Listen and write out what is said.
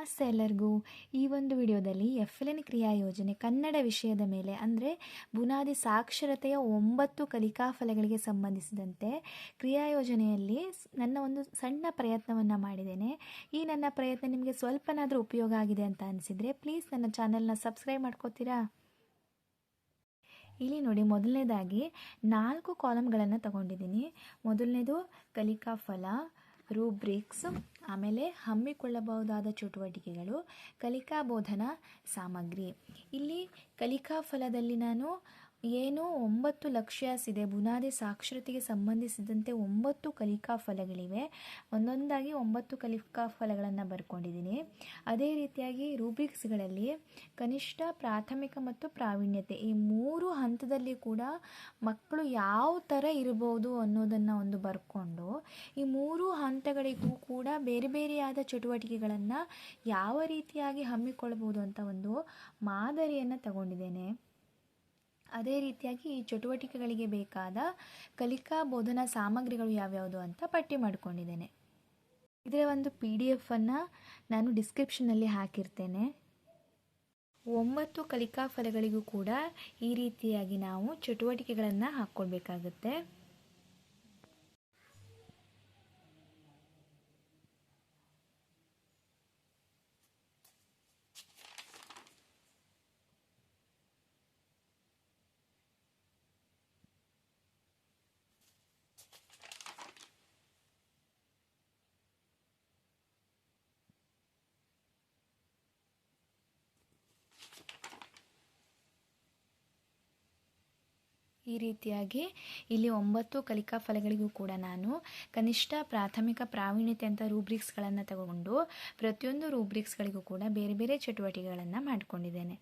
ನಮಸ್ತೆ ಎಲ್ಲರಿಗೂ. ಈ ಒಂದು ವಿಡಿಯೋದಲ್ಲಿ ಎಫ್.ಎಲ್.ಎನ್ ಕ್ರಿಯಾ ಯೋಜನೆ ಕನ್ನಡ ವಿಷಯದ ಮೇಲೆ ಅಂದರೆ ಬುನಾದಿ ಸಾಕ್ಷರತೆಯ 9 ಕಲಿಕಾ ಫಲಗಳಿಗೆ ಸಂಬಂಧಿಸಿದಂತೆ ಕ್ರಿಯಾ ಯೋಜನೆಯಲ್ಲಿ ನನ್ನ ಒಂದು ಸಣ್ಣ ಪ್ರಯತ್ನವನ್ನು ಮಾಡಿದ್ದೇನೆ. ಈ ನನ್ನ ಪ್ರಯತ್ನ ನಿಮಗೆ ಸ್ವಲ್ಪನಾದರೂ ಉಪಯೋಗ ಆಗಿದೆ ಅಂತ ಅನಿಸಿದರೆ ಪ್ಲೀಸ್ ನನ್ನ ಚಾನಲ್ನ ಸಬ್ಸ್ಕ್ರೈಬ್ ಮಾಡ್ಕೋತೀರಾ? ಇಲ್ಲಿ ನೋಡಿ, ಮೊದಲನೇದಾಗಿ 4 ಕಾಲಮ್ಗಳನ್ನು ತಗೊಂಡಿದ್ದೀನಿ. ಮೊದಲನೇದು ಕಲಿಕಾ ಫಲ, ರೂಬ್ರಿಕ್ಸ್, ಆಮೇಲೆ ಹಮ್ಮಿಕೊಳ್ಳಬಹುದಾದ ಚಟುವಟಿಕೆಗಳು, ಕಲಿಕಾ ಬೋಧನಾ ಸಾಮಗ್ರಿ. ಇಲ್ಲಿ ಕಲಿಕಾ ಫಲದಲ್ಲಿ ನಾನು ಏನು 9 ಲಕ್ಷ್ಯಾಸ್ ಇದೆ, ಬುನಾದಿ ಸಾಕ್ಷರತೆಗೆ ಸಂಬಂಧಿಸಿದಂತೆ 9 ಕಲಿಕಾ ಫಲಗಳಿವೆ. ಒಂದೊಂದಾಗಿ 9 ಕಲಿಕಾ ಫಲಗಳನ್ನು ಬರ್ಕೊಂಡಿದ್ದೀನಿ. ಅದೇ ರೀತಿಯಾಗಿ ರೂಬ್ರಿಕ್ಸ್ಗಳಲ್ಲಿ ಕನಿಷ್ಠ, ಪ್ರಾಥಮಿಕ ಮತ್ತು ಪ್ರಾವೀಣ್ಯತೆ ಈ 3 ಹಂತದಲ್ಲಿ ಕೂಡ ಮಕ್ಕಳು ಯಾವ ಥರ ಇರಬಹುದು ಅನ್ನೋದನ್ನು ಒಂದು ಬರ್ಕೊಂಡು ಈ 3 ಹಂತಗಳಿಗೂ ಕೂಡ ಬೇರೆ ಬೇರೆಯಾದ ಚಟುವಟಿಕೆಗಳನ್ನು ಯಾವ ರೀತಿಯಾಗಿ ಹಮ್ಮಿಕೊಳ್ಳಬಹುದು ಅಂತ ಒಂದು ಮಾದರಿಯನ್ನು ತಗೊಂಡಿದ್ದೇನೆ. ಅದೇ ರೀತಿಯಾಗಿ ಈ ಚಟುವಟಿಕೆಗಳಿಗೆ ಬೇಕಾದ ಕಲಿಕಾ ಬೋಧನಾ ಸಾಮಗ್ರಿಗಳು ಯಾವ್ಯಾವುದು ಅಂತ ಪಟ್ಟಿ ಮಾಡಿಕೊಂಡಿದ್ದೇನೆ. ಇದರ ಒಂದು PDF ಅನ್ನು ನಾನು ಡಿಸ್ಕ್ರಿಪ್ಷನಲ್ಲಿ ಹಾಕಿರ್ತೇನೆ. 9 ಕಲಿಕಾ ಫಲಗಳಿಗೂ ಕೂಡ ಈ ರೀತಿಯಾಗಿ ನಾವು ಚಟುವಟಿಕೆಗಳನ್ನು ಹಾಕ್ಕೊಳ್ಬೇಕಾಗುತ್ತೆ. ಈ ರೀತಿಯಾಗಿ ಇಲ್ಲಿ 9 ಕಲಿಕಾ ಫಲಗಳಿಗೂ ಕೂಡ ನಾನು ಕನಿಷ್ಠ, ಪ್ರಾಥಮಿಕ, ಪ್ರಾವೀಣ್ಯತೆ ಅಂತ ರೂಬ್ರಿಕ್ಸ್ಗಳನ್ನು ತಗೊಂಡು ಪ್ರತಿಯೊಂದು ರೂಬ್ರಿಕ್ಸ್ಗಳಿಗೂ ಕೂಡ ಬೇರೆ ಬೇರೆ ಚಟುವಟಿಕೆಗಳನ್ನು ಮಾಡಿಕೊಂಡಿದ್ದೇನೆ.